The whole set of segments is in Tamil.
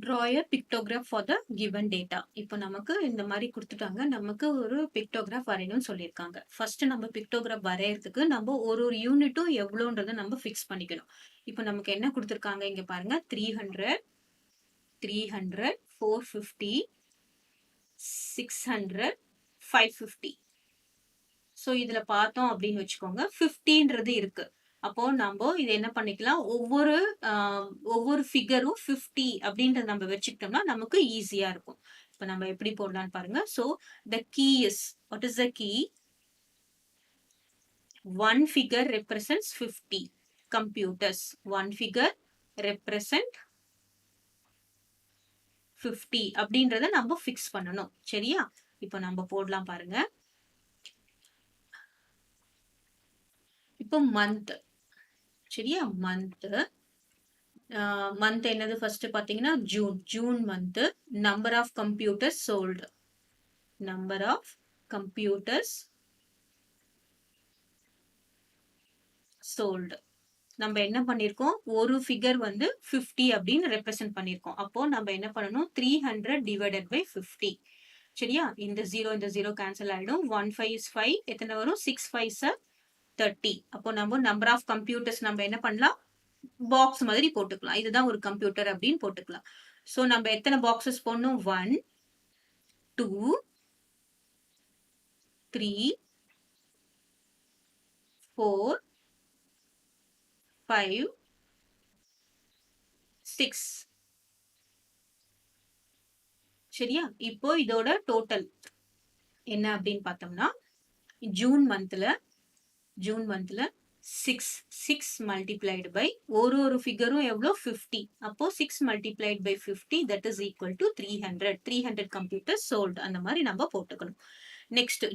Draw a pictograph for the given data. இப்போ நமக்கு இந்த மாதிரி கொடுத்துட்டாங்க. நமக்கு ஒரு பிக்டோகிராஃப் வரையணும்னு சொல்லியிருக்காங்க. ஃபர்ஸ்ட் நம்ம பிக்டோகிராஃப் வரையறதுக்கு நம்ம ஒரு ஒரு யூனிட்டும் எவ்வளோன்றதை நம்ம ஃபிக்ஸ் பண்ணிக்கணும். இப்போ நமக்கு என்ன கொடுத்துருக்காங்க இங்க பாருங்க 300, 300, 450, 600, 550. ஸோ இதுல பார்த்தோம் அப்படின்னு வச்சுக்கோங்க 50ன்றது இருக்கு. அப்போ நம்ம இது என்ன பண்ணிக்கலாம், ஒவ்வொரு ஃபிகரும் 50 அப்படின்றத நம்ம வச்சுக்கிட்டோம்னா நமக்கு ஈஸியா இருக்கும். இப்போ நம்ம எப்படி போடலாம்னு பாருங்க. So the key is, what is the key? One figure represents 50 computers. One figure represent 50 அப்படின்றத நம்ம ஃபிக்ஸ் பண்ணணும். சரியா? இப்போ நம்ம போடலாம் பாருங்க. இப்போ மந்த், சரியா? மந்த் என்னது ஃபர்ஸ்ட் பாத்தீங்கன்னா June month. Number of computers sold, number of computers sold. நம்ம என்ன பண்ணிருக்கோம், ஒரு ஃபிகர் வந்து 50 அப்படின்னு ரெப்ரசென்ட் பண்ணிருக்கோம். அப்போ நம்ம என்ன பண்ணணும், 300 டிவைடட் பை 50. சரியா? இந்த 0 கேன்சல் ஆயிடும். 1 5 is 5. எத்தனை வரும்? 6 5s are 30. அப்போ நம்ம நம்பர் ஆஃப் கம்ப்யூட்டர்ஸ் நம்ம என்ன பண்ணலாம், பாக்ஸ் மாதிரி போட்டுக்கலாம். இதுதான் ஒரு கம்ப்யூட்டர் அப்படின்னு போட்டுக்கலாம். சோ நம்ம எத்தனை பாக்ஸஸ் போடணும்? 1 2 3 4 5 6. சரியா? இப்போ இதோட டோட்டல் என்ன அப்படின்னு பார்த்தோம்னா, ஜூன் மந்த்ல 6 மல்டிப்ளைடு பை ஒரு ஃபிகரும் எவ்வளோ 50. அப்போ 6 multiplied by 50 that is equal to 300 computer sold. அந்த மாதிரி நம்ம போட்டுக்கணும். நெக்ஸ்ட்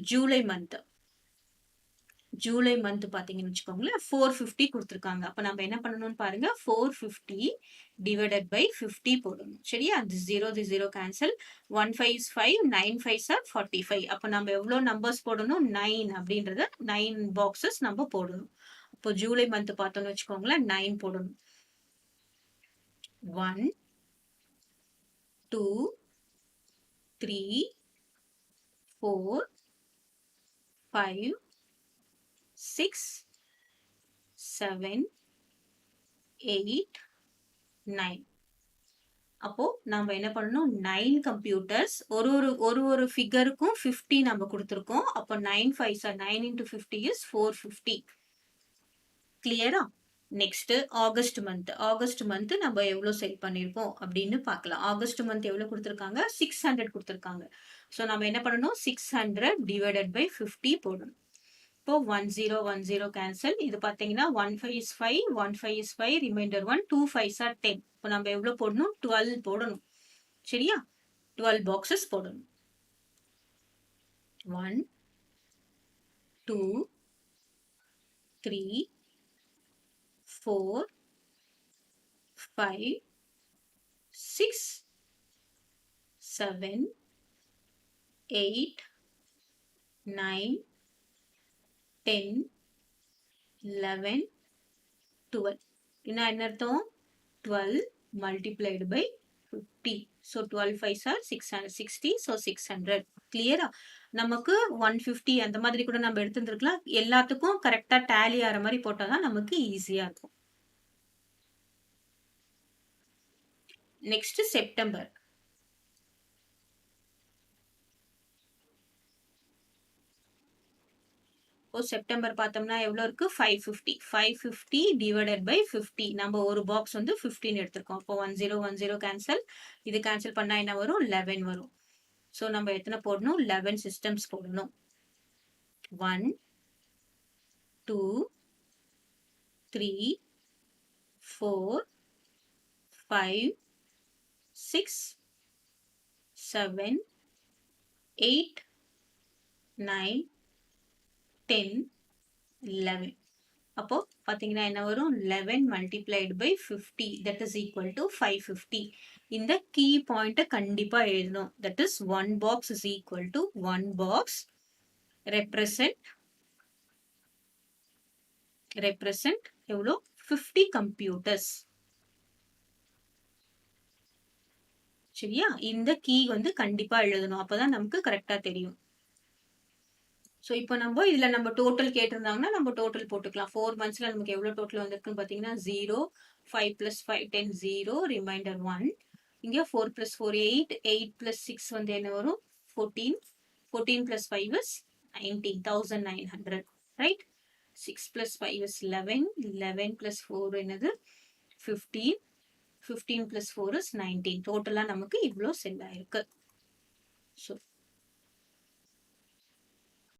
ஜூலை மந்த் பாத்தீங்கன்னு வச்சுக்கோங்களேன் 450 கொடுத்துருக்காங்க. அப்ப நம்ம என்ன பண்ணணும்னு பாருங்க, 450 டிவைடட் பை 50 போடணும். சரியா? அது 0 கேன்சல். 1 5 is 5, 9 5s are 45. அப்ப நம்ம எவ்வளவு நம்பர்ஸ் போடணும், 9 அப்படின்றத 9 பாக்ஸஸ் நம்ம போடணும். இப்போ ஜூலை மந்த் பார்த்தோம்னு வச்சுக்கோங்களேன் 9 போடணும். 1 2 3 4 5 6 7 8 9. அப்போ நம்ம என்ன பண்ணணும், 9 கம்ப்யூட்டர்ஸ் ஒரு ஃபிகருக்கும் 50 நம்ம கொடுத்துருக்கோம். அப்போ 9 5s are 9 into 50 is 450. கிளியரா? நெக்ஸ்ட் ஆகஸ்ட் மந்த் நம்ம எவ்வளவு செல் பண்ணிருக்கோம் அப்படின்னு பார்க்கலாம். ஆகஸ்ட் மந்த் எவ்வளவு கொடுத்துருக்காங்க, 600 கொடுத்துருக்காங்க. ஸோ நம்ம என்ன பண்ணணும், 600 டிவைடட் பை 50 போடணும். இப்போ 10 கேன்சல். இது பாத்தீங்கன்னா 1 5 is 5, 1 5 is 5, reminder 1, 2 5s are 10. இப்போ நம்ம எவ்வளவு போடணும், 12 போடணும். சரியா? 12 பாக்ஸஸ் போடணும். 1 2 3 4 5 6 7 8 9 10 11 12. என்ன அர்த்தம், 12 multiplied by 50. So 12 5s are 660. So 600. கிளியரா? நமக்கு 150 அந்த மாதிரி கூட நம்ம எடுத்துருக்கலாம். எல்லாத்துக்கும் கரெக்டா டேலி ஆகிற மாதிரி போட்டாதான் நமக்கு ஈஸியா இருக்கும். Next September. செப்டம்பர் பார்த்தோம்னா எவ்வளவு இருக்கு, 550 டிவைடட் பை 50. நம்ம ஒரு பாக்ஸ் வந்து 15 எடுத்திருக்கோம். அப்போ 10 கேன்சல். இது கேன்சல் பண்ணா என்ன வரும், 11 வரும். ஸோ நம்ம எத்தனை போடணும், 11 சிஸ்டம்ஸ் போடணும். 1 2 3 4 5 6 7 8 9 10 11. அப்போ பாத்தீங்கன்னா என்ன வரும், 11 multiplied by 50 that is equal to 550. இந்த கீ பாயிண்ட்டை கண்டிப்பா எழுதணும். That is 1 box is equal to 1 box represent எவ்வளோ, 50 கம்ப்யூட்டர்ஸ். சரியா? இந்த கீ வந்து கண்டிப்பா எழுதணும். அப்பதான் நமக்கு கரெக்ட்டா தெரியும். ஸோ இப்போ இதுல நம்ம டோட்டல் கேட்டிருந்தாங்கன்னா, நம்ம டோட்டல் போட்டுக்கலாம். 4 மந்த்ஸ்ல நமக்கு எவ்வளோ டோட்டல் வந்திருக்குன்னு பார்த்தீங்கன்னா, 0, 5 + 5 10 0, ரிமைண்டர் 1. இங்க 4 + 4 8, 8 + 6 வந்து என்ன வரும்? 14, 14 + 5 is 19, 1900, ரைட்? 6 + 5 is 11, 11 + 4 என்னது? 15, 15 + 4 is 19. டோட்டலா நமக்கு இவ்ளோ செல் ஆயிருக்கு. ஸோ